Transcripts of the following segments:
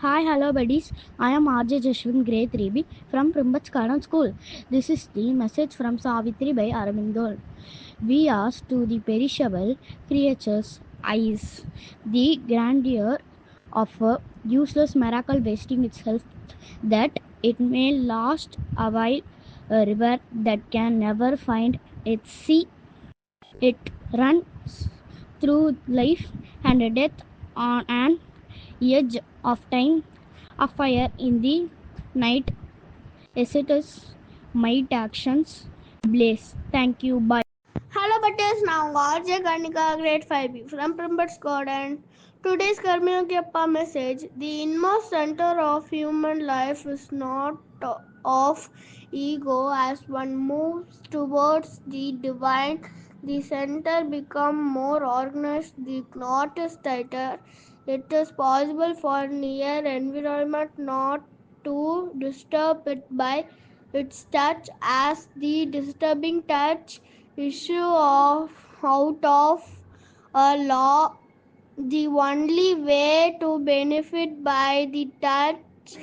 Hi, hello buddies. I am RJ Jashwin, grade 3B from Primbach Garden School. This is the message from Savitri by Arvindol. We ask to the perishable creature's eyes the grandeur of a useless miracle wasting its health, that it may last a while, a river that can never find its sea. It runs through life and death on an edge of time, a fire in the night, as might actions blaze. Thank you. Bye. Hello, buddies. Now, RJ Karnika, grade 5B from Primbert's Garden. Today's Karmiyappa message: the inmost center of human life is not of ego. As one moves towards the divine, the center becomes more organized, the knot is tighter. It is possible for near environment not to disturb it by its touch, as the disturbing touch issue of out of a law. The only way to benefit by the touch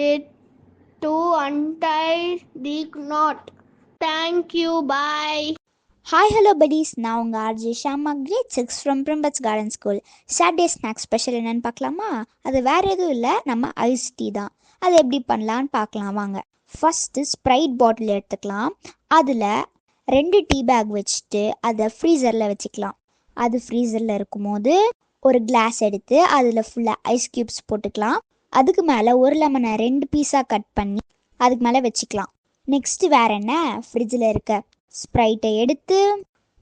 is to untie the knot. Thank you. Bye. Hi hello buddies, நான் உங்கள் RJ Shama, grade 6 from பிரிம்பட்ஸ் garden school. Saturday snacks special என்னென்னு பார்க்கலாமா? அது வேறு எதுவும் இல்லை, நம்ம ஐஸ் டீ தான். அது எப்படி பண்ணலான்னு பார்க்கலாம் வாங்க. ஃபஸ்ட்டு ஸ்ப்ரைட் பாட்டில் எடுத்துக்கலாம். அதில் 2 டீ பேக் வச்சுட்டு அதை ஃப்ரீசரில் வச்சுக்கலாம். அது ஃப்ரீசரில் இருக்கும்போது ஒரு கிளாஸ் எடுத்து அதில் ஃபுல்லாக ஐஸ் க்யூப்ஸ் போட்டுக்கலாம். அதுக்கு மேலே ஒரு லெமனை 2 பீஸாக கட் பண்ணி அதுக்கு மேலே வச்சுக்கலாம். நெக்ஸ்ட்டு வேறு என்ன, ஃப்ரிட்ஜில் இருக்க ஸ்ப்ரைட்டை எடுத்து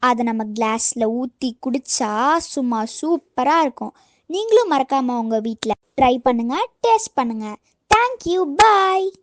அதை நம்ம கிளாஸில் ஊற்றி குடித்தா சும்மா சூப்பராக இருக்கும். நீங்களும் மறக்காமல் உங்கள் வீட்டில் ட்ரை பண்ணுங்கள், டேஸ்ட் பண்ணுங்கள். தேங்க்யூ, பாய்.